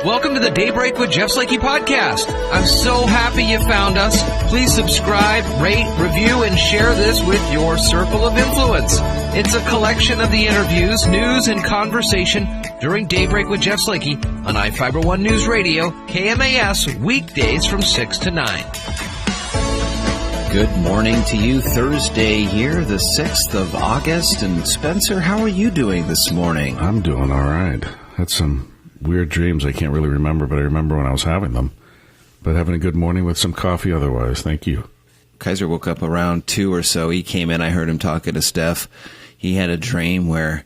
Welcome to the Daybreak with Jeff Slakey podcast. I'm so happy you found us. Please subscribe, rate, review, and share this with your circle of influence. It's a collection of the interviews, news, and conversation during Daybreak with Jeff Slakey on I-Fiber One News Radio, KMAS, weekdays from 6 to 9. Good morning to you. Thursday here, the 6th of August. And Spencer, how are you doing this morning? I'm doing all right. Had some weird dreams I can't really remember, but I remember when I was having them. But having a good morning with some coffee otherwise. Thank you. Kaiser woke up around 2 or so. He came in. I heard him talking to Steph. He had a dream where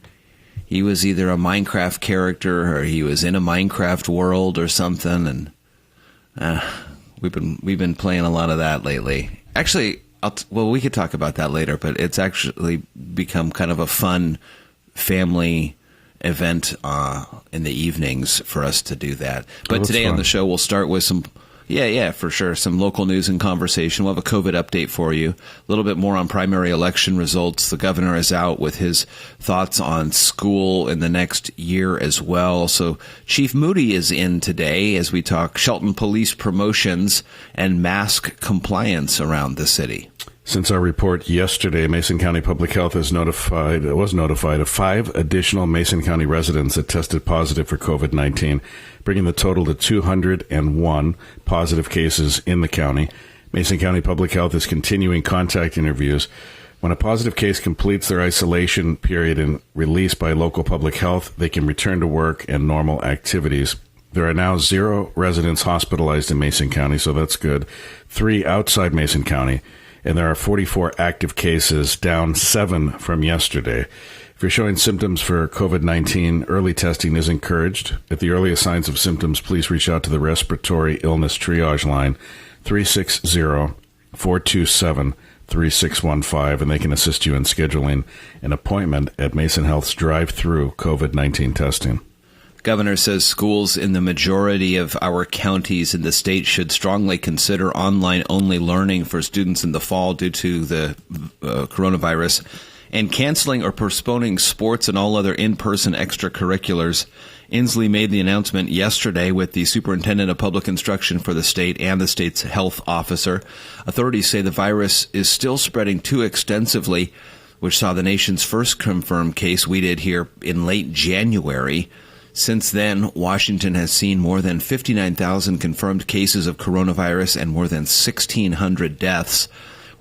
he was either a Minecraft character or he was in a Minecraft world or something. And we've been playing a lot of that lately. Actually, we could talk about that later, but it's actually become kind of a fun family event in the evenings for us to do that. But today on the show, we'll start with some local news and conversation. We'll have a COVID update for you. A little bit more on primary election results. The governor is out with his thoughts on school in the next year as well. So Chief Moody is in today as we talk Shelton Police promotions and mask compliance around the city. Since our report yesterday, Mason County Public Health was notified of 5 additional Mason County residents that tested positive for COVID-19, bringing the total to 201 positive cases in the county. Mason County Public Health is continuing contact interviews. When a positive case completes their isolation period and released by local public health, they can return to work and normal activities. There are now 0 residents hospitalized in Mason County, so that's good. 3 outside Mason County. And there are 44 active cases, down 7 from yesterday. If you're showing symptoms for COVID-19, early testing is encouraged. At the earliest signs of symptoms, please reach out to the Respiratory Illness Triage line, 360-427-3615, and they can assist you in scheduling an appointment at Mason Health's drive-through COVID-19 testing. Governor says schools in the majority of our counties in the state should strongly consider online-only learning for students in the fall due to the coronavirus and canceling or postponing sports and all other in-person extracurriculars. Inslee made the announcement yesterday with the superintendent of public instruction for the state and the state's health officer. Authorities say the virus is still spreading too extensively, which saw the nation's first confirmed case we did here in late January. Since then, Washington has seen more than 59,000 confirmed cases of coronavirus and more than 1,600 deaths.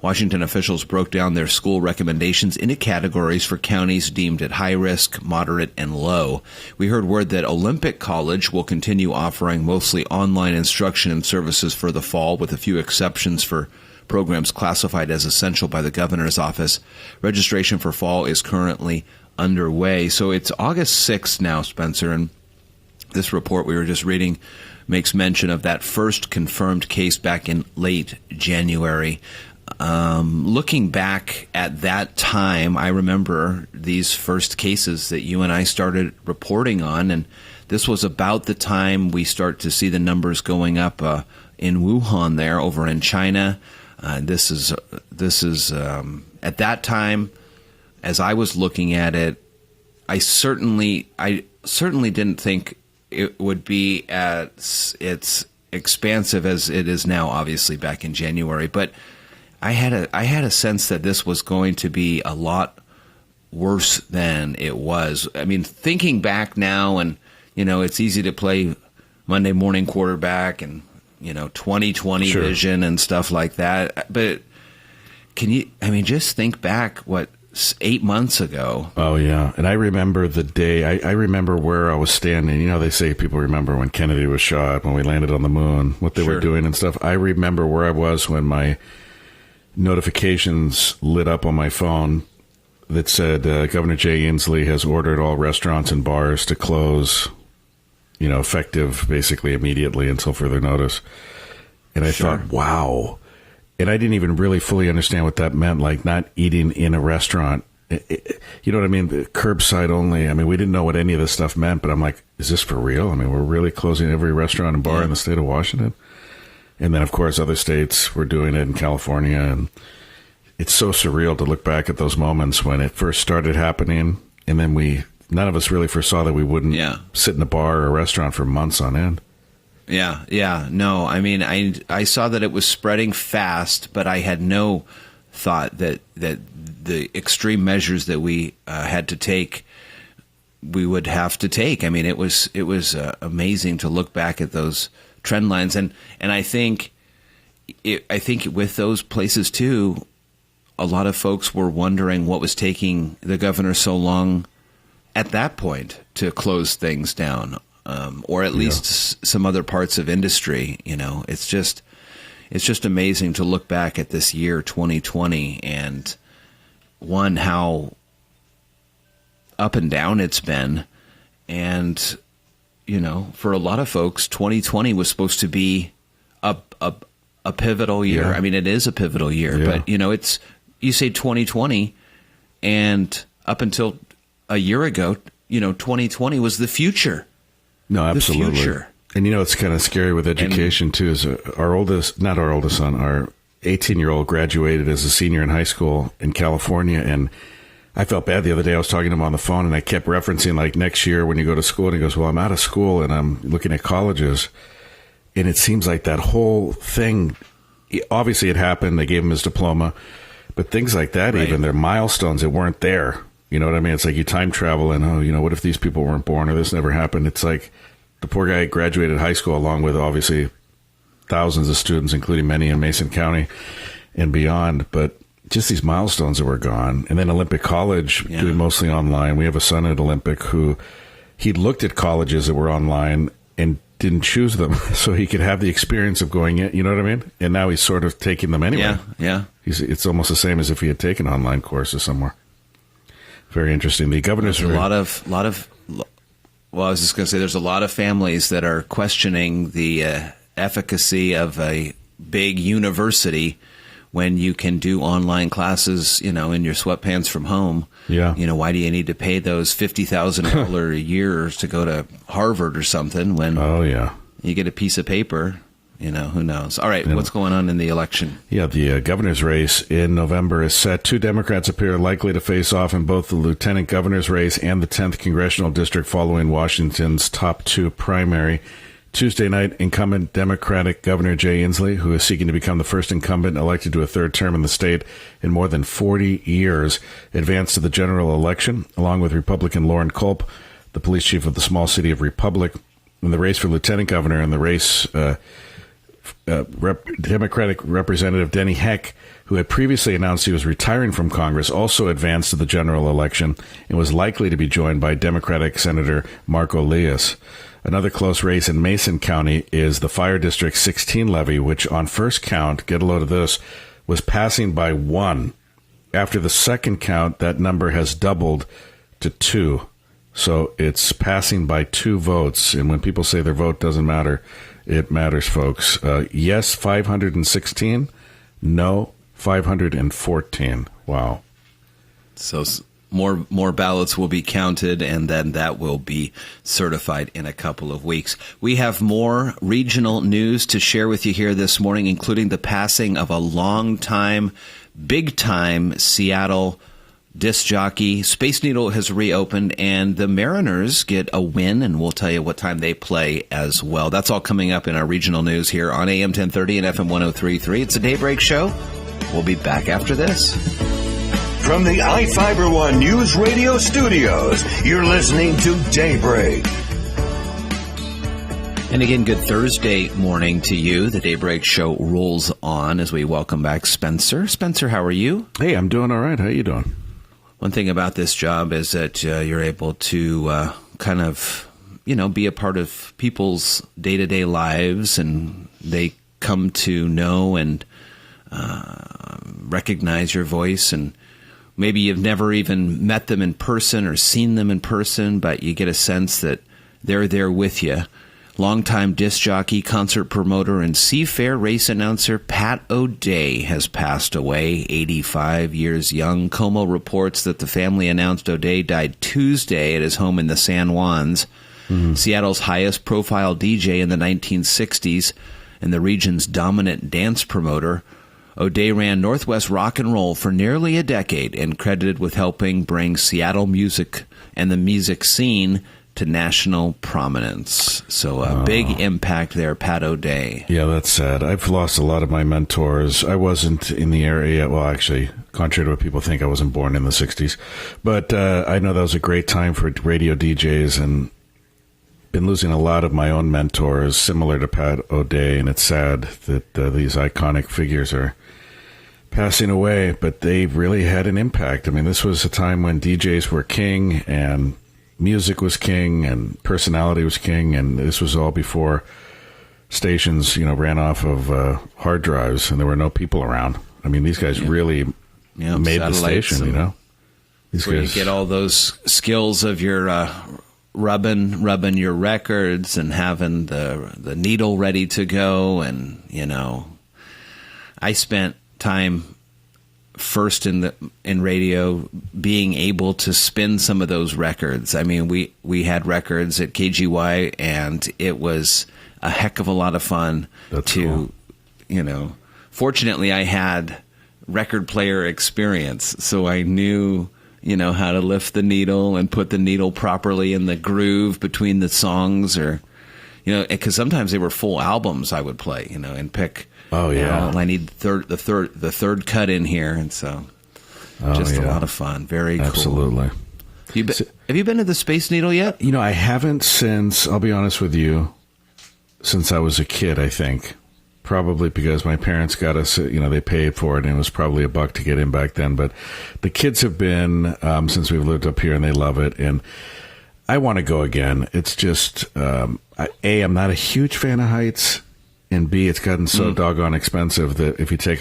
Washington officials broke down their school recommendations into categories for counties deemed at high risk, moderate, and low. We heard word that Olympic College will continue offering mostly online instruction and services for the fall, with a few exceptions for programs classified as essential by the governor's office. Registration for fall is currently underway. So it's August 6th now, Spencer, and this report we were just reading makes mention of that first confirmed case back in late January. Looking back at that time, I remember these first cases that you and I started reporting on, and this was about the time we start to see the numbers going up in Wuhan there over in China. This is at that time, as I was looking at it, I certainly didn't think it would be as it's expansive as it is now, obviously back in January. But I had a sense that this was going to be a lot worse than it was. I mean, thinking back now, and it's easy to play Monday morning quarterback and 20/20 Sure. vision and stuff like that. But just think back 8 months ago. Oh, yeah. And I remember the day. I remember where I was standing. They say people remember when Kennedy was shot, when we landed on the moon, what they were doing and stuff. I remember where I was when my notifications lit up on my phone that said Governor Jay Inslee has ordered all restaurants and bars to close, effective basically immediately until further notice. And I thought, wow. And I didn't even really fully understand what that meant, like not eating in a restaurant. You know what I mean? Curbside only. I mean, we didn't know what any of this stuff meant, but I'm like, is this for real? I mean, we're really closing every restaurant and bar in the state of Washington? And then, of course, other states were doing it in California. And it's so surreal to look back at those moments when it first started happening. And then none of us really foresaw that we wouldn't sit in a bar or a restaurant for months on end. Yeah. No, I mean, I saw that it was spreading fast, but I had no thought that the extreme measures that we had to take, we would have to take. I mean, it was amazing to look back at those trend lines, and I think with those places too, a lot of folks were wondering what was taking the governor so long at that point to close things down. Or at least some other parts of industry. It's just amazing to look back at this year, 2020, and how up and down it's been. And, for a lot of folks, 2020 was supposed to be a pivotal year. Yeah. I mean, it is a pivotal year, but, you say 2020, and up until a year ago, 2020 was the future. No, absolutely. The future. And it's kind of scary with education too. Is our 18-year-old graduated as a senior in high school in California, and I felt bad the other day. I was talking to him on the phone, and I kept referencing like next year when you go to school, and he goes, "Well, I'm out of school and I'm looking at colleges," and it seems like that whole thing. Obviously, it happened. They gave him his diploma, but things like that, right. Even they're milestones that weren't there. You know what I mean? It's like you time travel and, what if these people weren't born or this never happened? It's like the poor guy graduated high school along with obviously thousands of students, including many in Mason County and beyond. But just these milestones that were gone. And then Olympic College doing mostly online. We have a son at Olympic who he looked at colleges that were online and didn't choose them so he could have the experience of going in. You know what I mean? And now he's sort of taking them anyway. Yeah. It's almost the same as if he had taken online courses somewhere. Very interesting. The governor's Well, I was just going to say there's a lot of families that are questioning the efficacy of a big university when you can do online classes, in your sweatpants from home. Yeah. Why do you need to pay those $50,000 a year to go to Harvard or something when you get a piece of paper? Who knows? All right, what's going on in the election? Yeah, the governor's race in November is set. 2 Democrats appear likely to face off in both the lieutenant governor's race and the 10th congressional district following Washington's top 2 primary. Tuesday night, incumbent Democratic Governor Jay Inslee, who is seeking to become the first incumbent elected to a third term in the state in more than 40 years, advanced to the general election, along with Republican Lauren Culp, the police chief of the small city of Republic. In the race for lieutenant governor and the race... Democratic Representative Denny Heck, who had previously announced he was retiring from Congress, also advanced to the general election and was likely to be joined by Democratic Senator Mark Elias. Another close race in Mason County is the Fire District 16 levy, which on first count, get a load of this, was passing by 1. After the second count, that number has doubled to 2. So it's passing by 2 votes. And when people say their vote doesn't matter, it matters, folks. Yes, 516. No, 514. Wow. So more ballots will be counted, and then that will be certified in a couple of weeks. We have more regional news to share with you here this morning, including the passing of a long-time, big-time Seattle disc jockey. Space Needle has reopened, and the Mariners get a win, and we'll tell you what time they play as well. That's all coming up in our regional news here on AM 1030 and FM 103.3. It's a Daybreak Show. We'll be back after this. From the iFiber One News Radio studios, you're listening to Daybreak. And again, good Thursday morning to you. The Daybreak Show rolls on as we welcome back Spencer. Spencer, how are you? Hey, I'm doing all right. How you doing? One thing about this job is that you're able to kind of, be a part of people's day-to-day lives, and they come to know and recognize your voice. And maybe you've never even met them in person or seen them in person, but you get a sense that they're there with you. Longtime disc jockey, concert promoter, and Seafair race announcer Pat O'Day has passed away, 85 years young. Como reports that the family announced O'Day died Tuesday at his home in the San Juans. Seattle's highest-profile DJ in the 1960s and the region's dominant dance promoter, O'Day ran Northwest Rock and Roll for nearly a decade and credited with helping bring Seattle music and the music scene to national prominence. So a big impact there, Pat O'Day. Yeah, that's sad. I've lost a lot of my mentors. I wasn't in the area. Well, actually, contrary to what people think, I wasn't born in the 60s. But I know that was a great time for radio DJs, and been losing a lot of my own mentors, similar to Pat O'Day, and it's sad that these iconic figures are passing away, but they really had an impact. I mean, this was a time when DJs were king, and music was king, and personality was king, and this was all before stations, ran off of hard drives, and there were no people around. I mean, these guys really made the station, These where guys, you get all those skills of your rubbing your records and having the needle ready to go. And, I spent time first in radio being able to spin some of those records. I mean, we had records at KGY, and it was a heck of a lot of fun. That's cool. Fortunately I had record player experience, so I knew how to lift the needle and put the needle properly in the groove between the songs, or, because sometimes they were full albums I would play, and pick. Oh yeah, I need the third cut in here, and so a lot of fun. Very cool. Absolutely. Have you been to the Space Needle yet? I haven't since. I'll be honest with you, since I was a kid. I think. Probably because my parents got us, they paid for it, and it was probably $1 to get in back then. But the kids have been since we've lived up here, and they love it. And I want to go again. It's just, I'm not a huge fan of heights, and B, it's gotten so doggone expensive that if you take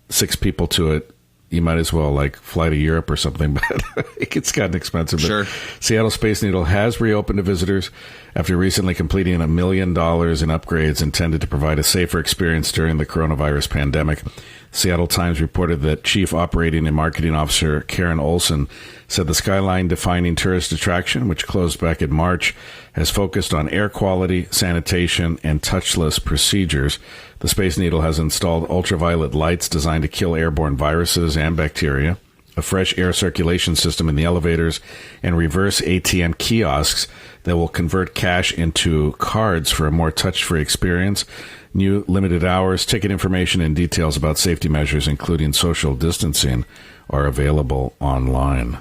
6 people to it, you might as well fly to Europe or something, but it's gotten expensive. Sure. But Seattle Space Needle has reopened to visitors after recently completing $1 million in upgrades intended to provide a safer experience during the coronavirus pandemic. Seattle Times reported that Chief Operating and Marketing Officer Karen Olson said the skyline-defining tourist attraction, which closed back in March, has focused on air quality, sanitation, and touchless procedures. The Space Needle has installed ultraviolet lights designed to kill airborne viruses and bacteria, a fresh air circulation system in the elevators, and reverse ATM kiosks that will convert cash into cards for a more touch-free experience. New limited hours, ticket information, and details about safety measures, including social distancing, are available online.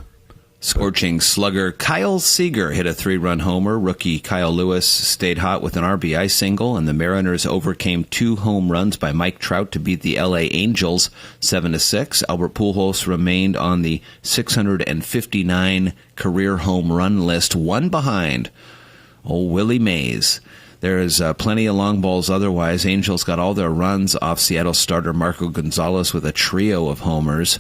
Scorching slugger Kyle Seager hit a 3-run homer. Rookie Kyle Lewis stayed hot with an RBI single, and the Mariners overcame 2 home runs by Mike Trout to beat the LA Angels 7-6. Albert Pujols remained on the 659 career home run list, one behind old Willie Mays. There's plenty of long balls otherwise. Angels got all their runs off Seattle starter Marco Gonzalez with a trio of homers.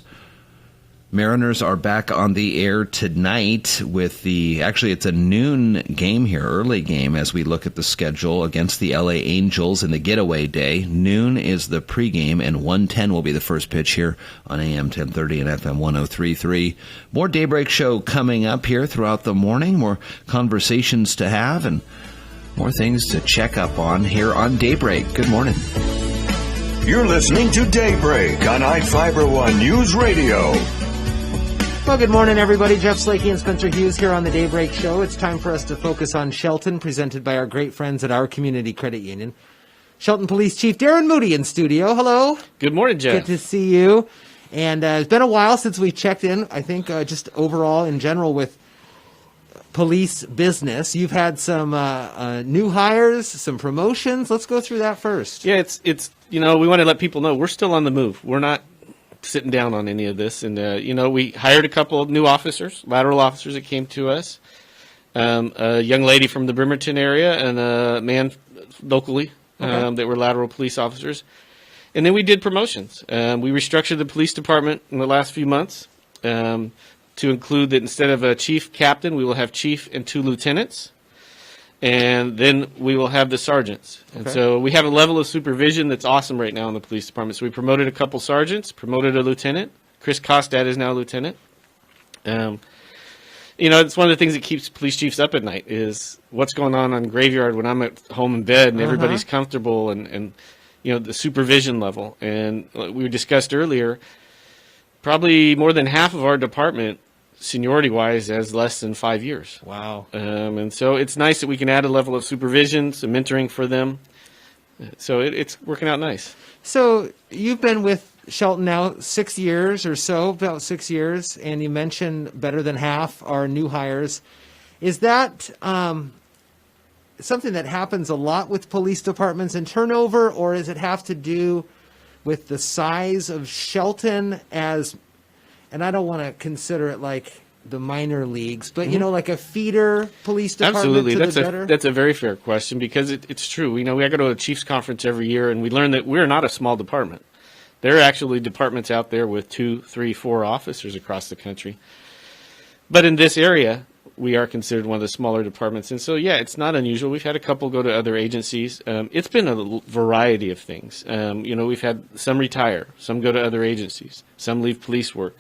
Mariners are back on the air tonight with it's a noon game here, early game, as we look at the schedule against the LA Angels in the getaway day. Noon is the pregame, and 1:10 will be the first pitch here on AM 1030 and FM 103.3. More Daybreak Show coming up here throughout the morning, more conversations to have, and more things to check up on here on Daybreak. Good morning. You're listening to Daybreak on I-Fiber News Radio. Well, good morning, everybody. Jeff Slakey and Spencer Hughes here on the Daybreak Show. It's time for us to focus on Shelton, presented by our great friends at our Community Credit Union. Shelton Police Chief Darrin Moody in studio. Hello. Good morning, Jeff. Good to see you. And it's been a while since we checked in, I think, just overall in general with police business. You've had some new hires, some promotions. Let's go through that first. Yeah, it's we want to let people know we're still on the move. We're not sitting down on any of this. And, we hired a couple of new officers, lateral officers that came to us, a young lady from the Bremerton area and a man locally that were lateral police officers. And then we did promotions. We restructured the police department in the last few months to include that instead of a chief captain, we will have chief and 2 lieutenants. And then we will have the sergeants. Okay. And so we have a level of supervision that's awesome right now in the police department. So we promoted a couple sergeants, promoted a lieutenant. Chris Kostad is now a lieutenant. It's one of the things that keeps police chiefs up at night is what's going on graveyard when I'm at home in bed and everybody's comfortable and the supervision level. And we discussed earlier, probably more than half of our department seniority-wise as less than 5 years. Wow. And so it's nice that we can add a level of supervision, some mentoring for them. So it's working out nice. So you've been with Shelton now 6 years or so, about 6 years, and you mentioned better than half are new hires. Is that something that happens a lot with police departments and turnover, or does it have to do with the size of Shelton as, and I don't want to consider it like the minor leagues, but, like a feeder police department? Absolutely. To the better? That's a very fair question, because it's true. We go to a Chiefs conference every year, and we learn that we're not a small department. There are actually departments out there with 2, 3, 4 officers across the country. But in this area, we are considered one of the smaller departments. And so, it's not unusual. We've had a couple go to other agencies. It's been a variety of things. We've had some retire, some go to other agencies, some leave police work.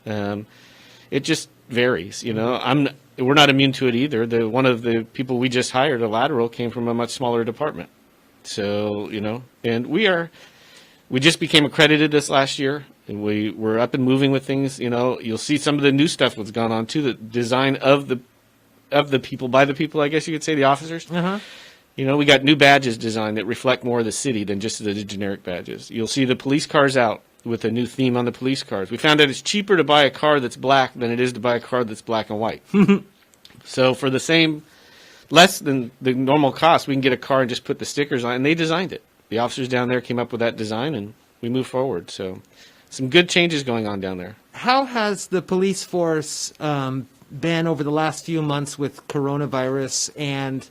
It just varies. We're not immune to it either. One of the people we just hired, a lateral, came from a much smaller department. So, and we just became accredited this last year. And we're up and moving with things. You'll see some of the new stuff that's gone on too. The design of the people by the people, I guess you could say, the officers. Uh-huh. We got new badges designed that reflect more of the city than just the generic badges. You'll see the police cars out with a new theme on the police cars. We found that it's cheaper to buy a car that's black than it is to buy a car that's black and white. So for the same, less than the normal cost, we can get a car and just put the stickers on. And they designed it. The officers down there came up with that design, and we moved forward. So some good changes going on down there. How has the police force been over the last few months with coronavirus and,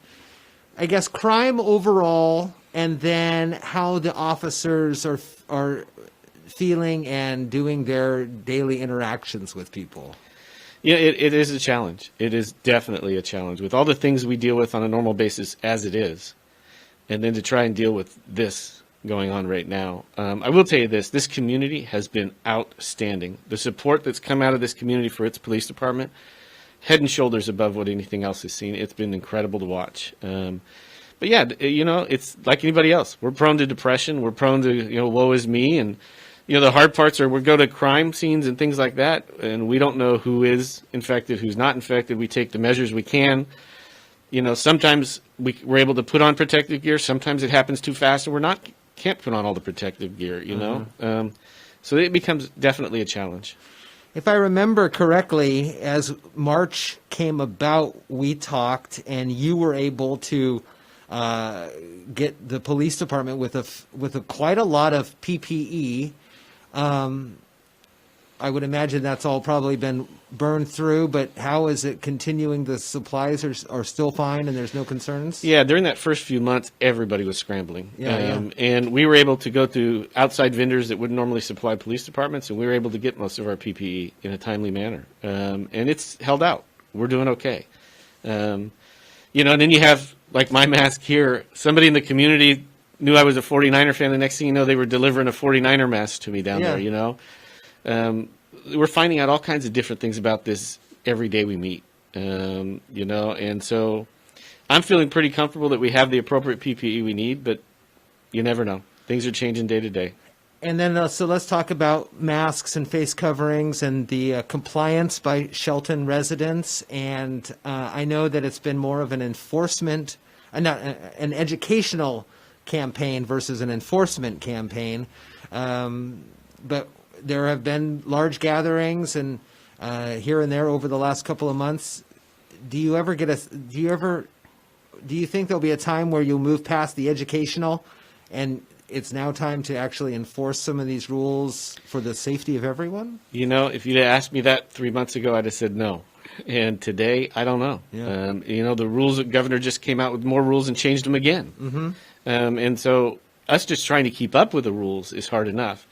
I guess, crime overall, and then how the officers are feeling and doing their daily interactions with people? Yeah, it is a challenge. It is definitely a challenge with all the things we deal with on a normal basis as it is, and then to try and deal with this going on right now. I will tell you this community has been outstanding. The support that's come out of this community for its police department, head and shoulders above what anything else has seen. It's been incredible to watch. But it's like anybody else. We're prone to depression. We're prone to, woe is me. And, the hard parts are we go to crime scenes and things like that, and we don't know who is infected, who's not infected. We take the measures we can. Sometimes we're able to put on protective gear. Sometimes it happens too fast, and can't put on all the protective gear, So it becomes definitely a challenge. If I remember correctly, as March came about, we talked, and you were able to get the police department with quite a lot of PPE. I would imagine that's all probably been burned through, but how is it continuing? The supplies are still fine and there's no concerns? Yeah, during that first few months, everybody was scrambling. Yeah. And we were able to go to outside vendors that wouldn't normally supply police departments, and we were able to get most of our PPE in a timely manner. And it's held out. We're doing okay. And then you have, like my mask here, somebody in the community knew I was a 49er fan. The next thing you know, they were delivering a 49er mask to me down there, We're finding out all kinds of different things about this every day we meet, and so I'm feeling pretty comfortable that we have the appropriate PPE we need, but you never know. Things are changing day to day. And then, so let's talk about masks and face coverings and the compliance by Shelton residents. And I know that it's been more of an enforcement, not an educational campaign versus an enforcement campaign. But there have been large gatherings and here and there over the last couple of months. Do you think there'll be a time where you'll move past the educational and it's now time to actually enforce some of these rules for the safety of everyone? If you'd asked me that 3 months ago, I'd have said no. And today, I don't know. Yeah. The rules, the governor just came out with more rules and changed them again. Mm-hmm. And so us just trying to keep up with the rules is hard enough.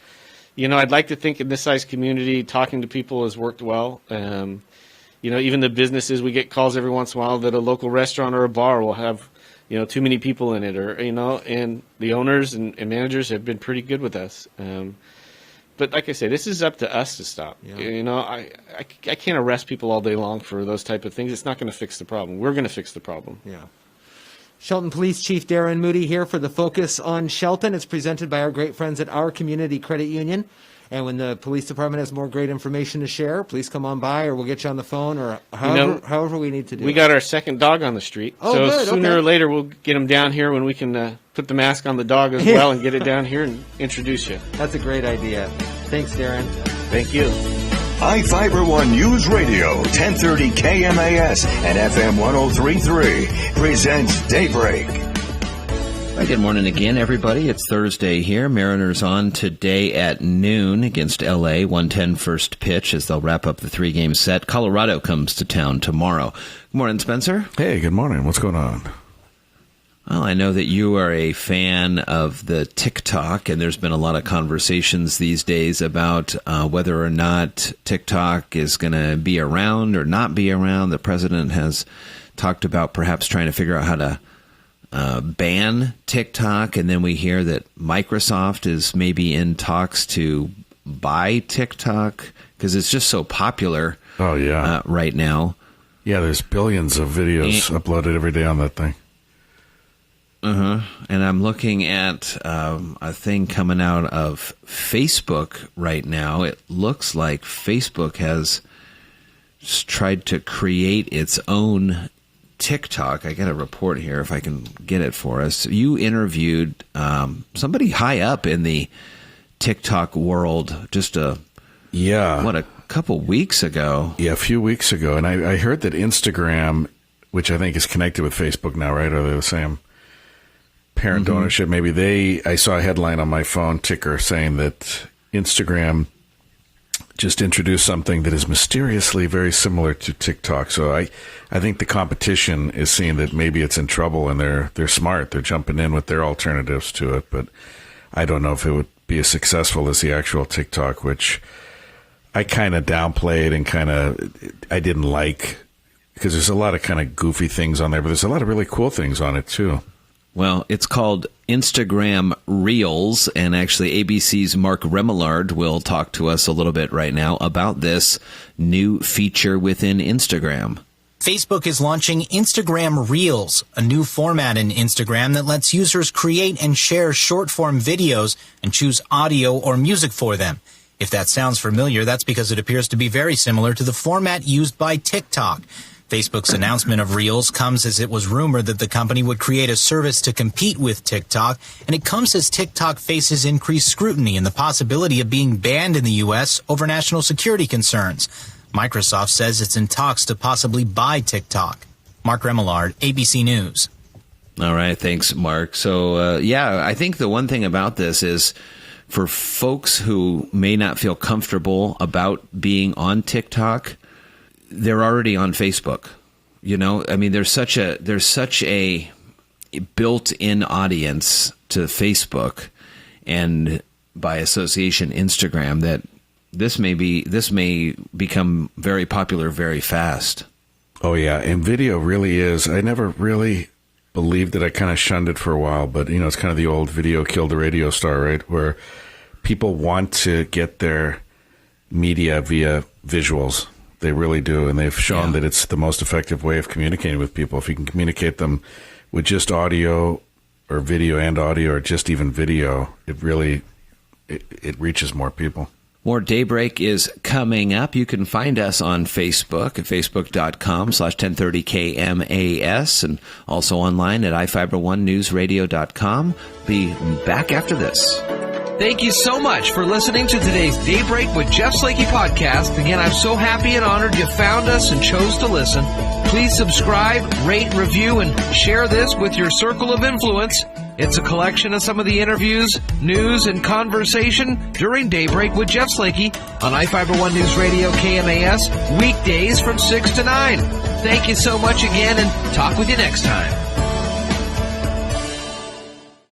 I'd like to think in this size community, talking to people has worked well. Even the businesses, we get calls every once in a while that a local restaurant or a bar will have, too many people in it, or, and the owners and managers have been pretty good with us. But like I say, this is up to us to stop. Yeah. I can't arrest people all day long for those type of things. It's not going to fix the problem. We're going to fix the problem. Yeah. Shelton Police Chief Darrin Moody here for the Focus on Shelton. It's presented by our great friends at Our Community Credit Union. And when the police department has more great information to share, please come on by, or we'll get you on the phone, or however we need to do it. We got our second dog on the street. Oh, so good. Sooner or later, we'll get him down here when we can put the mask on the dog as well and get it down here and introduce you. That's a great idea. Thanks, Darrin. Thank you. iFiber One News Radio, 1030 KMAS and FM 103.3 presents Daybreak. Right, good morning again, everybody. It's Thursday here. Mariners on today at noon against L.A. 1:10 first pitch as they'll wrap up the three-game set. Colorado comes to town tomorrow. Good morning, Spencer. Hey, good morning. What's going on? Well, I know that you are a fan of the TikTok, and there's been a lot of conversations these days about whether or not TikTok is going to be around or not be around. The president has talked about perhaps trying to figure out how to ban TikTok, and then we hear that Microsoft is maybe in talks to buy TikTok because it's just so popular right now. Yeah, there's billions of videos uploaded every day on that thing. And I'm looking at a thing coming out of Facebook right now. It looks like Facebook has tried to create its own TikTok. I got a report here if I can get it for us. You interviewed somebody high up in the TikTok world just a couple weeks ago. Yeah, a few weeks ago. And I heard that Instagram, which I think is connected with Facebook now, right? Are they the same parent ownership? Maybe I saw a headline on my phone ticker saying that Instagram just introduced something that is mysteriously very similar to TikTok. So I think the competition is seeing that maybe it's in trouble, and they're smart. They're jumping in with their alternatives to it. But I don't know if it would be as successful as the actual TikTok, which I kind of downplayed and I didn't like, because there's a lot of kind of goofy things on there, but there's a lot of really cool things on it too. Well, it's called Instagram Reels, and actually ABC's Mark Remillard will talk to us a little bit right now about this new feature within Instagram. Facebook is launching Instagram Reels, a new format in Instagram that lets users create and share short-form videos and choose audio or music for them. If that sounds familiar, that's because it appears to be very similar to the format used by TikTok. Facebook's announcement of Reels comes as it was rumored that the company would create a service to compete with TikTok, and it comes as TikTok faces increased scrutiny and the possibility of being banned in the U.S. over national security concerns. Microsoft says it's in talks to possibly buy TikTok. Mark Remillard, ABC News. All right, thanks, Mark. So, I think the one thing about this is for folks who may not feel comfortable about being on TikTok, they're already on Facebook. You know, I mean, there's such a built-in audience to Facebook, and by association Instagram, that this may become very popular very fast. Oh yeah, and video really is. I never really believed it. I kind of shunned it for a while, but it's kind of the old video killed the radio star, right? Where people want to get their media via visuals. They really do, and they've shown that it's the most effective way of communicating with people. If you can communicate them with just audio or video and audio, or just even video, it really it reaches more people. More Daybreak is coming up. You can find us on Facebook at facebook.com/1030KMAS, and also online at iFiber1newsradio.com. Be back after this. Thank you so much for listening to today's Daybreak with Jeff Slakey podcast. Again, I'm so happy and honored you found us and chose to listen. Please subscribe, rate, review, and share this with your circle of influence. It's a collection of some of the interviews, news, and conversation during Daybreak with Jeff Slakey on iFiber One News Radio KMAS, weekdays from 6 to 9. Thank you so much again, and talk with you next time.